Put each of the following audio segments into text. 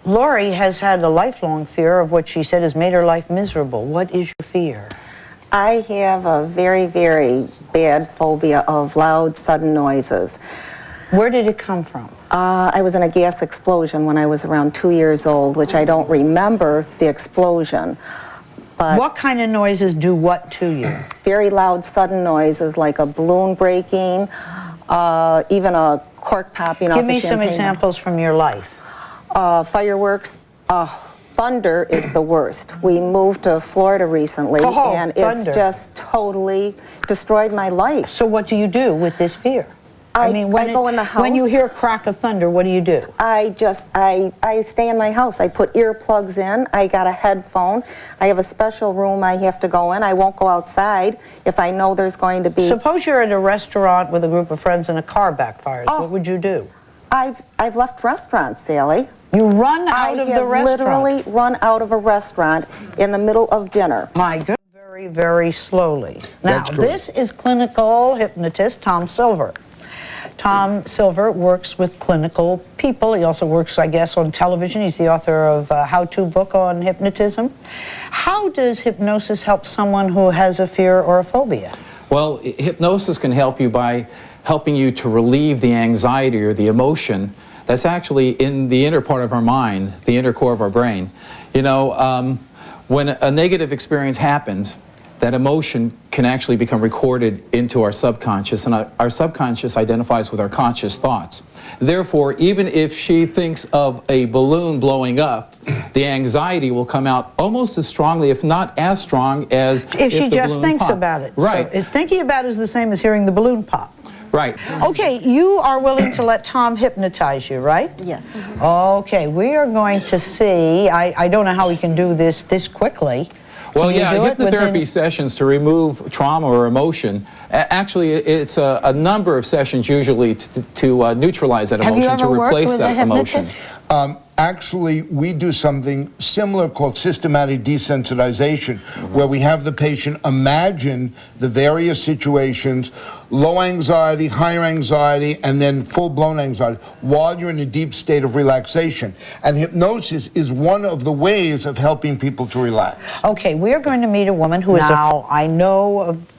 Lori has had a lifelong fear of what she said has made her life miserable. What is your fear? I have a very, very bad phobia of loud, sudden noises. Where did it come from? I was in a gas explosion when I was around 2 years old, which I don't remember the explosion. But what kind of noises do what to you? Very loud, sudden noises like a balloon breaking, even a cork popping off a champagne. Give me some examples from your life. Fireworks. Thunder is the worst. We moved to Florida recently, and it's just totally destroyed my life. So what do you do with this fear? I go in the house. When you hear a crack of thunder, what do? I stay in my house. I put earplugs in. I got a headphone. I have a special room I have to go in. I won't go outside if I know there's going to be... Suppose you're at a restaurant with a group of friends and a car backfires. What would you do? I've left restaurants, Sally. You run out of the restaurant? I have literally run out of a restaurant in the middle of dinner. My goodness. Very, very slowly. Now, this is clinical hypnotist Tom Silver. Tom Silver works with clinical people. He also works, I guess, on television. He's the author of a how-to book on hypnotism. How does hypnosis help someone who has a fear or a phobia? Well, hypnosis can help you by helping you to relieve the anxiety or the emotion that's actually in the inner part of our mind, the inner core of our brain. You know, when a negative experience happens, that emotion can actually become recorded into our subconscious, and our subconscious identifies with our conscious thoughts. Therefore, even if she thinks of a balloon blowing up, the anxiety will come out almost as strongly, if not as strong, as if she just thinks about it. Right. So thinking about it is the same as hearing the balloon pop. Right. Okay, you are willing to let Tom hypnotize you, right? Yes. Okay, we are going to see, I don't know how we can do this quickly. Well, yeah, hypnotherapy sessions to remove trauma or emotion. Actually, it's a number of sessions usually to neutralize that emotion, to replace that emotion. Actually, we do something similar called systematic desensitization, where we have the patient imagine the various situations, low anxiety, higher anxiety, and then full-blown anxiety, while you're in a deep state of relaxation. And hypnosis is one of the ways of helping people to relax. Okay, we're going to meet a woman who is now, I know of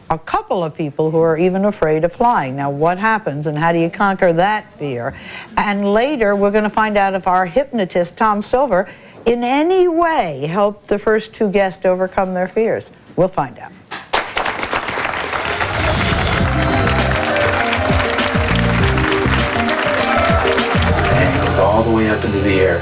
a couple of people who are even afraid of flying. Now, what happens and how do you conquer that fear? And later, we're going to find out if our hypnotist, Tom Silver, in any way helped the first two guests overcome their fears. We'll find out. And it goes all the way up into the air.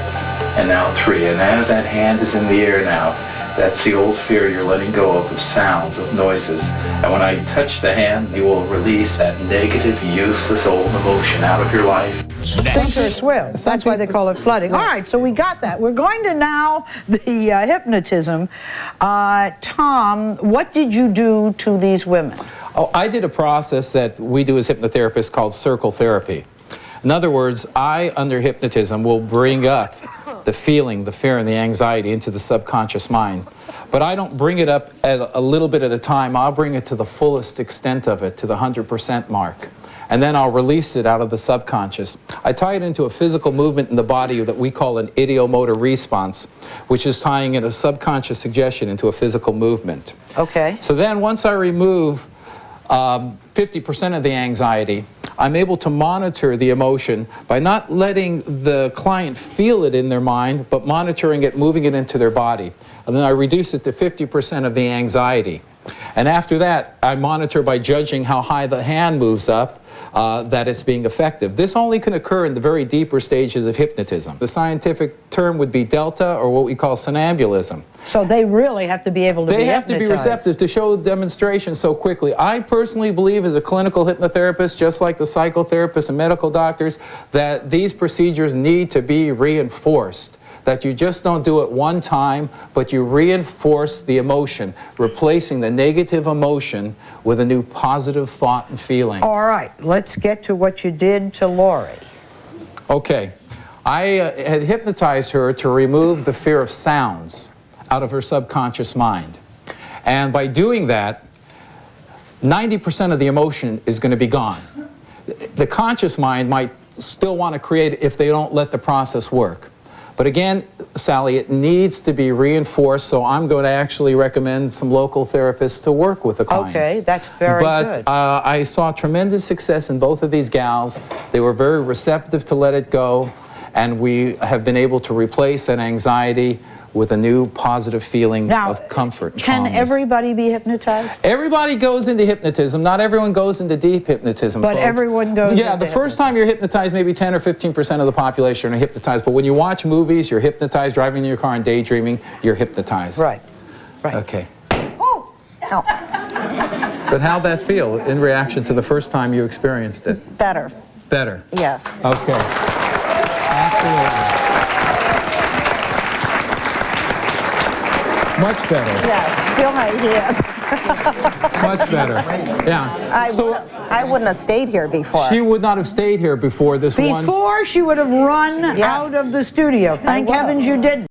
And now 3. And as that hand is in the air now, that's the old fear you're letting go of sounds, of noises. And when I touch the hand, you will release that negative, useless old emotion out of your life. Sink or swim. That's why they call it flooding. All right, so we got that. We're going to now the hypnotism. Tom, what did you do to these women? Oh, I did a process that we do as hypnotherapists called circle therapy. In other words, I, under hypnotism, will bring up the feeling, the fear, and the anxiety into the subconscious mind. But I don't bring it up at a little bit at a time. I'll bring it to the fullest extent of it, to the 100% mark. And then I'll release it out of the subconscious. I tie it into a physical movement in the body that we call an ideomotor response, which is tying in a subconscious suggestion into a physical movement. Okay. So then once I remove 50% of the anxiety, I'm able to monitor the emotion by not letting the client feel it in their mind, but monitoring it, moving it into their body. And then I reduce it to 50% of the anxiety. And after that, I monitor by judging how high the hand moves up, that it's being effective. This only can occur in the very deeper stages of hypnotism. The scientific term would be delta, or what we call somnambulism. So they really have to be able to be hypnotized. They have to be receptive to show demonstrations so quickly. I personally believe, as a clinical hypnotherapist, just like the psychotherapists and medical doctors, that these procedures need to be reinforced. That you just don't do it one time, but you reinforce the emotion, replacing the negative emotion with a new positive thought and feeling. All right, let's get to what you did to Lori. Okay, I had hypnotized her to remove the fear of sounds out of her subconscious mind. And by doing that, 90% of the emotion is going to be gone. The conscious mind might still want to create it if they don't let the process work. But again, Sally, it needs to be reinforced, so I'm going to actually recommend some local therapists to work with the client. Okay, that's very good. But I saw tremendous success in both of these gals. They were very receptive to let it go, and we have been able to replace that anxiety with a new positive feeling of comfort and can calmness. everybody be hypnotized? Everybody goes into hypnotism. Not everyone goes into deep hypnotism, But folks. everyone goes Yeah, into the first time you're hypnotized, maybe 10 or 15% of the population are hypnotized. But when you watch movies, you're hypnotized. Driving in your car and daydreaming, you're hypnotized. Right, right. Okay. Oh, no, But how'd that feel in reaction to the first time you experienced it? better, Better. yes. Okay. Absolutely. Much better. Yes, feel my hand. Much better. Yeah. I wouldn't have stayed here before. She would not have stayed here before this one. Before she would have run Yes. out of the studio. Thank would've. heavens you didn't.